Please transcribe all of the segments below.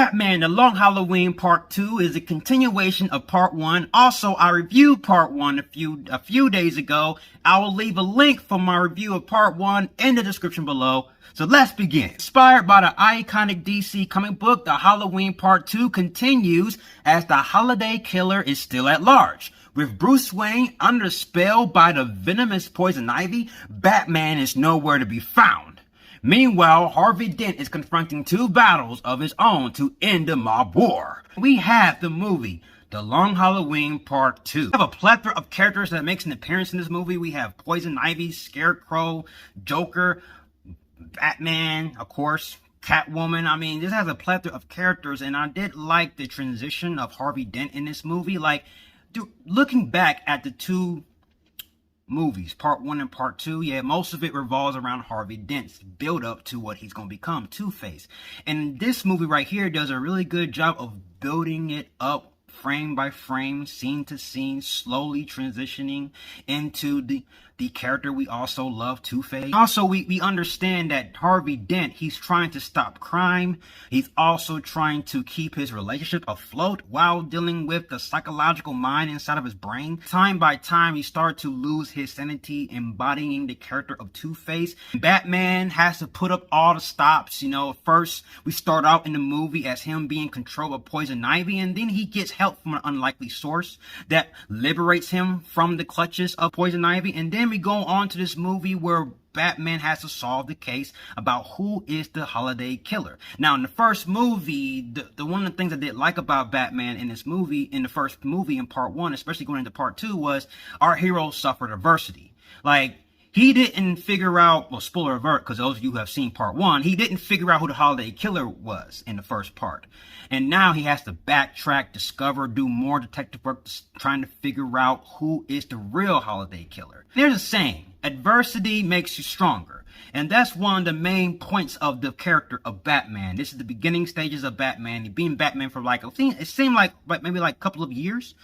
Batman: The Long Halloween Part 2 is a continuation of Part 1. Also, I reviewed Part 1 a few days ago. I will leave a link for my review of Part 1 in the description below. So let's begin. Inspired by the iconic DC comic book, The Halloween Part 2 continues as the holiday killer is still at large. With Bruce Wayne under spell by the Venomous Poison Ivy, Batman is nowhere to be found. Meanwhile, Harvey Dent is confronting two battles of his own to end the mob war. We have the movie, The Long Halloween Part 2. We have a plethora of characters that makes an appearance in this movie. We have Poison Ivy, Scarecrow, Joker, Batman, of course, Catwoman. I mean, this has a plethora of characters, and I did like the transition of Harvey Dent in this movie. Like, dude, looking back at the two movies, Part 1 and Part 2, yeah, most of it revolves around Harvey Dent's build up to what he's going to become, Two-Face. And this movie right here does a really good job of building it up frame by frame, scene to scene, slowly transitioning into the character we also love, Two-Face. Also, we understand that Harvey Dent, he's trying to stop crime. He's also trying to keep his relationship afloat while dealing with the psychological mind inside of his brain. Time by time, he starts to lose his sanity, embodying the character of Two-Face. Batman has to put up all the stops. You know, first, we start out in the movie as him being controlled by Poison Ivy, and then he gets help from an unlikely source that liberates him from the clutches of Poison Ivy. And then we go on to this movie where Batman has to solve the case about who is the holiday killer. Now, in the first movie, the one of the things I did like about Batman in this movie, in the first movie in Part 1, especially going into Part 2, was our hero suffered adversity. Like, he didn't figure out, well, spoiler alert, because those of you who have seen Part 1, he didn't figure out who the holiday killer was in the first part. And now he has to backtrack, discover, do more detective work, trying to figure out who is the real holiday killer. There's a saying, adversity makes you stronger. And that's one of the main points of the character of Batman. This is the beginning stages of Batman. He's been Batman for it seemed like maybe a couple of years.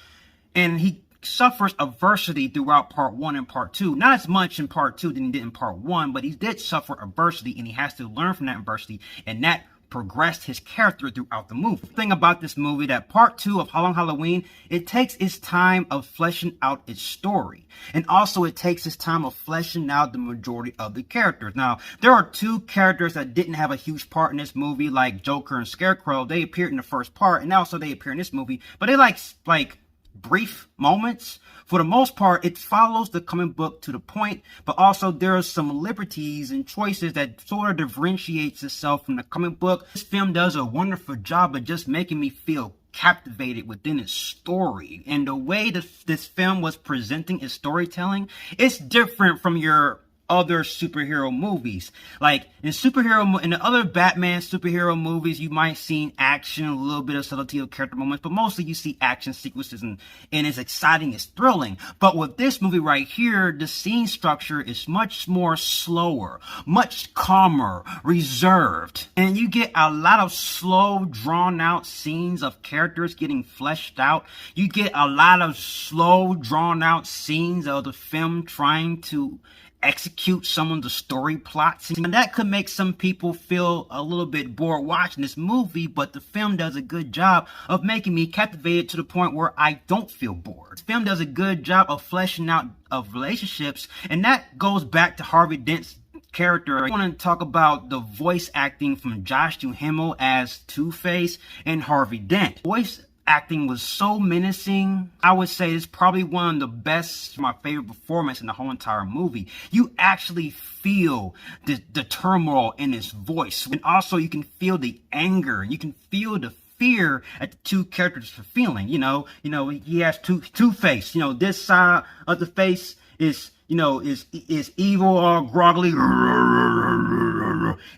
And he suffers adversity throughout Part 1 and Part 2. Not as much in Part 2 than he did in Part 1, but he did suffer adversity, and he has to learn from that adversity, and that progressed his character throughout the movie. The thing about this movie, that Part 2 of Long Halloween, it takes its time of fleshing out its story. And also it takes its time of fleshing out the majority of the characters. Now, there are two characters that didn't have a huge part in this movie, like Joker and Scarecrow. They appeared in the first part, and also they appear in this movie, but they like brief moments. For the most part, it follows the comic book to the point, but also there are some liberties and choices that sort of differentiates itself from the comic book. This film does a wonderful job of just making me feel captivated within its story. And the way this film was presenting its storytelling, it's different from your other superhero movies. Like in the other Batman superhero movies, you might see action, a little bit of subtlety of character moments, but mostly you see action sequences and it's exciting, it's thrilling. But with this movie right here, the scene structure is much more slower, much calmer, reserved, and you get a lot of slow, drawn out scenes of characters getting fleshed out. You get a lot of slow, drawn out scenes of the film trying to execute some of the story plots, and that could make some people feel a little bit bored watching this movie, but the film does a good job of making me captivated to the point where I don't feel bored. The film does a good job of fleshing out of relationships, and that goes back to Harvey Dent's character. I want to talk about the voice acting from Josh Duhamel as Two-Face and Harvey Dent. Voice acting was so menacing. I would say it's probably one of the best, my favorite performance in the whole entire movie. You actually feel the turmoil in his voice, and also you can feel the anger, you can feel the fear that the two characters are feeling. You know, he has Two-Face. You know, this side of the face is evil, all groggily,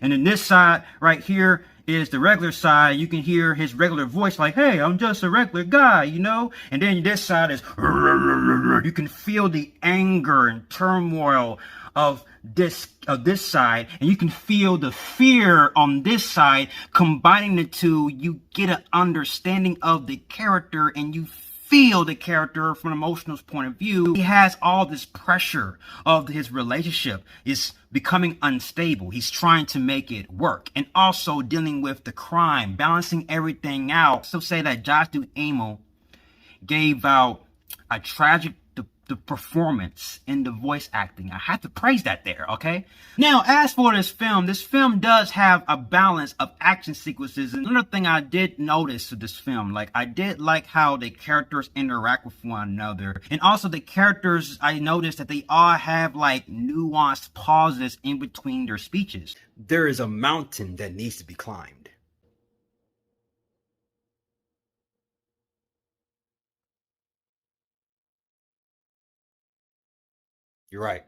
and then this side right here is the regular side. You can hear his regular voice like, hey, I'm just a regular guy, you know? And then this side is, you can feel the anger and turmoil of this side, and you can feel the fear on this side. Combining the two, you get an understanding of the character, and you feel the character from an emotional point of view. He has all this pressure of his relationship is becoming unstable. He's trying to make it work, and also dealing with the crime, balancing everything out. So say that Josh Duhamel gave out a tragic the performance in the voice acting. I have to praise that there, okay? Now, as for this film does have a balance of action sequences. And another thing I did notice with this film, like I did like how the characters interact with one another. And also the characters, I noticed that they all have like nuanced pauses in between their speeches. There is a mountain that needs to be climbed. You're right.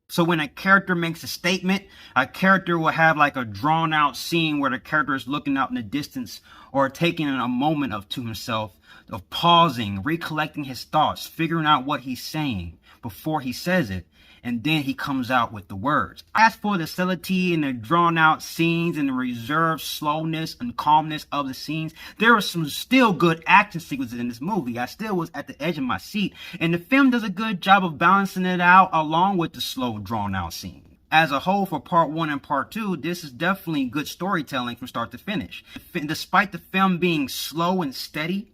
So when a character makes a statement, a character will have like a drawn out scene where the character is looking out in the distance or taking a moment to himself, of pausing, recollecting his thoughts, figuring out what he's saying before he says it. And then he comes out with the words. As for the subtlety and the drawn out scenes and the reserved slowness and calmness of the scenes, there are some still good action sequences in this movie. I still was at the edge of my seat. And the film does a good job of balancing it out along with the slow, drawn out scene. As a whole, for part 1 and part 2, this is definitely good storytelling from start to finish. Despite the film being slow and steady,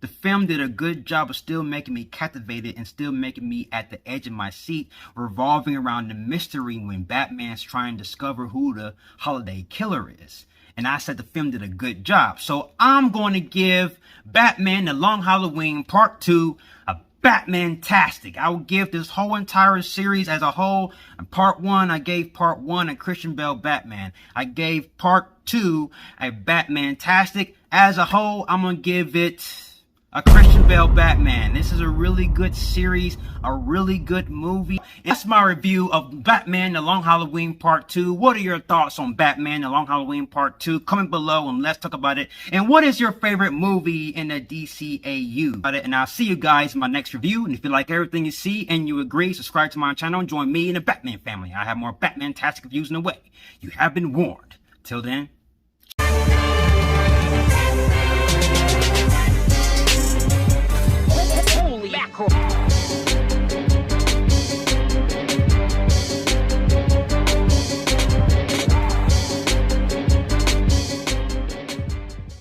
the film did a good job of still making me captivated and still making me at the edge of my seat, revolving around the mystery when Batman's trying to discover who the holiday killer is. And I said the film did a good job. So I'm going to give Batman The Long Halloween Part 2 a Batman-tastic. I will give this whole entire series as a whole. And part 1, I gave part 1 a Christian Bale Batman. I gave part 2 a Batman-tastic. As a whole, I'm going to give it a Christian Bale Batman. This is a really good series, a really good movie. That's my review of Batman The Long Halloween Part 2. What are your thoughts on Batman The Long Halloween Part 2? Comment below and let's talk about it. And what is your favorite movie in the DCAU? And I'll see you guys in my next review. And if you like everything you see and you agree, subscribe to my channel and join me in the Batman family. I have more Batman-tastic reviews in the way. You have been warned. Till then.